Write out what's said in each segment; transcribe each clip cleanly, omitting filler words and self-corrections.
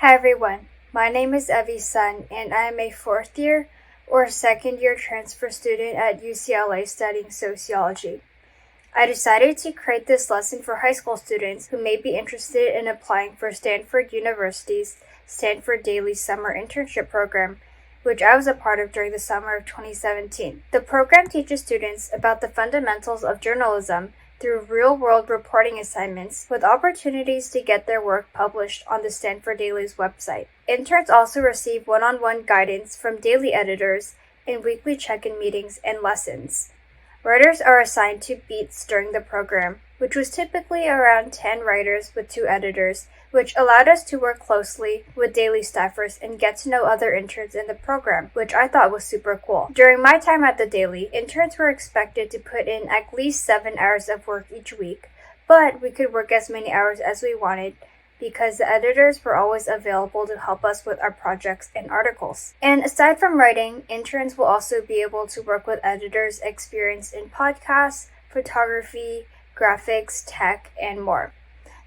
Hi everyone, my name is Evie Sun and I am a fourth year or second year transfer student at UCLA studying sociology. I decided to create this lesson for high school students who may be interested in applying for Stanford University's Stanford Daily summer internship program, which I was a part of during the summer of 2017. The program teaches students about the fundamentals of journalism through real-world reporting assignments with opportunities to get their work published on the Stanford Daily's website. Interns also receive one-on-one guidance from daily editors in weekly check-in meetings and lessons. Writers are assigned to beats during the program, which was typically around 10 writers with 2 editors, which allowed us to work closely with daily staffers and get to know other interns in the program, which I thought was super cool. During my time at the Daily, interns were expected to put in at least 7 hours of work each week, but we could work as many hours as we wanted because the editors were always available to help us with our projects and articles. And aside from writing, interns will also be able to work with editors experienced in podcasts, photography, graphics, tech, and more.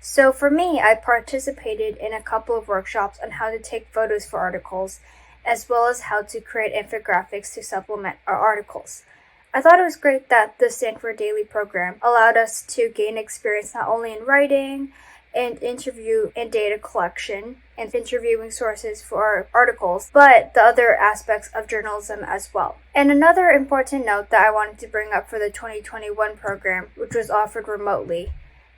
So for me, I participated in a couple of workshops on how to take photos for articles, as well as how to create infographics to supplement our articles. I thought it was great that the Stanford Daily program allowed us to gain experience not only in writing and interview and data collection and interviewing sources for our articles, but the other aspects of journalism as well. And another important note that I wanted to bring up for the 2021 program, which was offered remotely,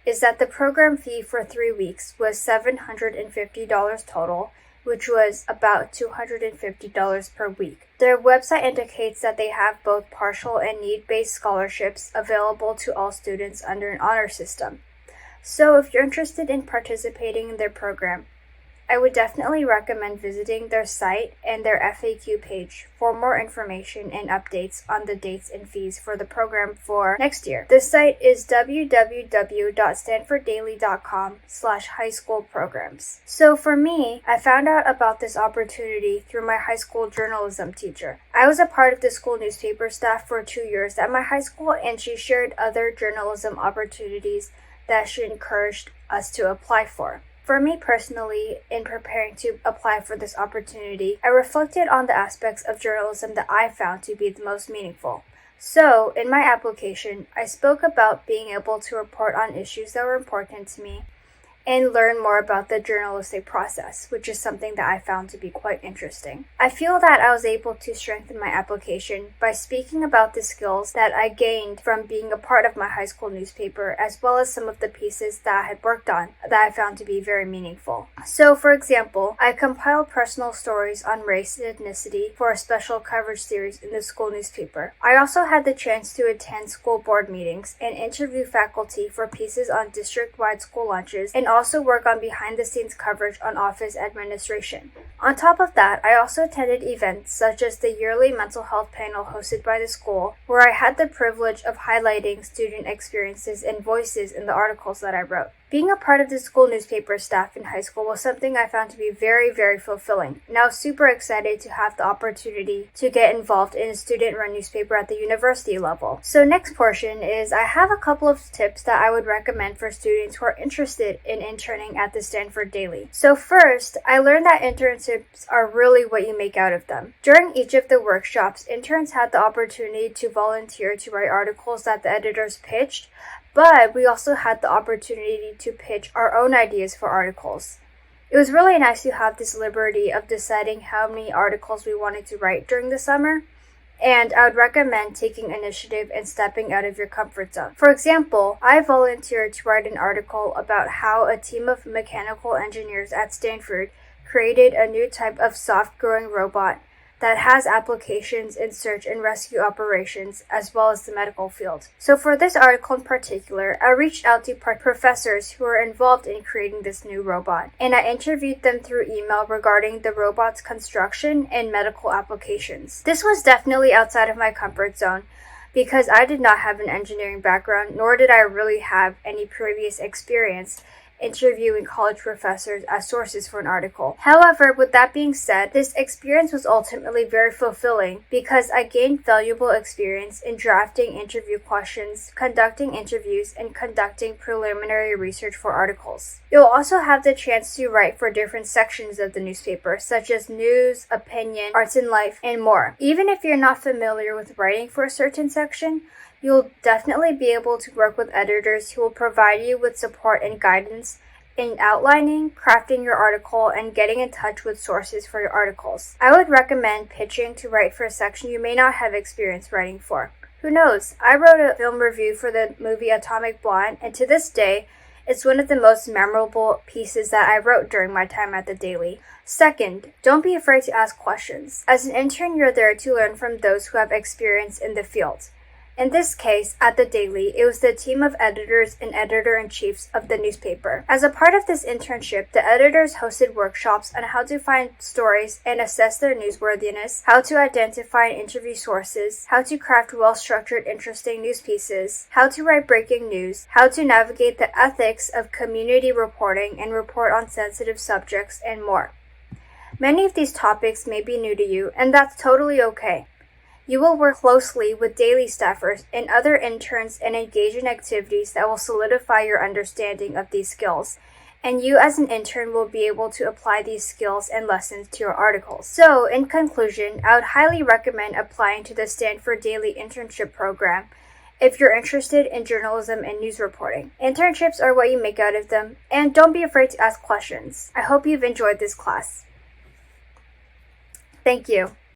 is that the program fee for 3 weeks was $750 total, which was about $250 per week. Their website indicates that they have both partial and need-based scholarships available to all students under an honor system. So if you're interested in participating in their program, I would definitely recommend visiting their site and their FAQ page for more information and updates on the dates and fees for the program for next year. The site is www.stanforddaily.com/highschoolprograms. So for me, I found out about this opportunity through my high school journalism teacher. I was a part of the school newspaper staff for 2 years at my high school, and she shared other journalism opportunities that she encouraged us to apply for. For me personally, in preparing to apply for this opportunity, I reflected on the aspects of journalism that I found to be the most meaningful. So, in my application, I spoke about being able to report on issues that were important to me and learn more about the journalistic process, which is something that I found to be quite interesting. I feel that I was able to strengthen my application by speaking about the skills that I gained from being a part of my high school newspaper, as well as some of the pieces that I had worked on that I found to be very meaningful. So, for example, I compiled personal stories on race and ethnicity for a special coverage series in the school newspaper. I also had the chance to attend school board meetings and interview faculty for pieces on district-wide school lunches, and also work on behind-the-scenes coverage on office administration. On top of that, I also attended events such as the yearly mental health panel hosted by the school, where I had the privilege of highlighting student experiences and voices in the articles that I wrote. Being a part of the school newspaper staff in high school was something I found to be very, very fulfilling, and I was super excited to have the opportunity to get involved in a student-run newspaper at the university level. So next portion is I have a couple of tips that I would recommend for students who are interested in interning at the Stanford Daily. So first, I learned that internships are really what you make out of them. During each of the workshops, interns had the opportunity to volunteer to write articles that the editors pitched, but we also had the opportunity to pitch our own ideas for articles. It was really nice to have this liberty of deciding how many articles we wanted to write during the summer, and I would recommend taking initiative and stepping out of your comfort zone. For example, I volunteered to write an article about how a team of mechanical engineers at Stanford created a new type of soft-growing robot that has applications in search and rescue operations as well as the medical field. So for this article in particular, I reached out to professors who were involved in creating this new robot, and I interviewed them through email regarding the robot's construction and medical applications. This was definitely outside of my comfort zone because I did not have an engineering background, nor did I really have any previous experience interviewing college professors as sources for an article. However, with that being said, this experience was ultimately very fulfilling because I gained valuable experience in drafting interview questions, conducting interviews, and conducting preliminary research for articles. You'll also have the chance to write for different sections of the newspaper, such as news, opinion, arts and life, and more. Even if you're not familiar with writing for a certain section, you'll definitely be able to work with editors who will provide you with support and guidance in outlining, crafting your article, and getting in touch with sources for your articles. I would recommend pitching to write for a section you may not have experience writing for. Who knows? I wrote a film review for the movie Atomic Blonde, and to this day, it's one of the most memorable pieces that I wrote during my time at the Daily. Second, don't be afraid to ask questions. As an intern, you're there to learn from those who have experience in the field. In this case, at the Daily, it was the team of editors and editor-in-chiefs of the newspaper. As a part of this internship, the editors hosted workshops on how to find stories and assess their newsworthiness, how to identify and interview sources, how to craft well-structured, interesting news pieces, how to write breaking news, how to navigate the ethics of community reporting and report on sensitive subjects, and more. Many of these topics may be new to you, and that's totally okay. You will work closely with Daily staffers and other interns and engage in activities that will solidify your understanding of these skills, and you as an intern will be able to apply these skills and lessons to your articles. So, in conclusion, I would highly recommend applying to the Stanford Daily internship program if you're interested in journalism and news reporting. Internships are what you make out of them, and don't be afraid to ask questions. I hope you've enjoyed this class. Thank you.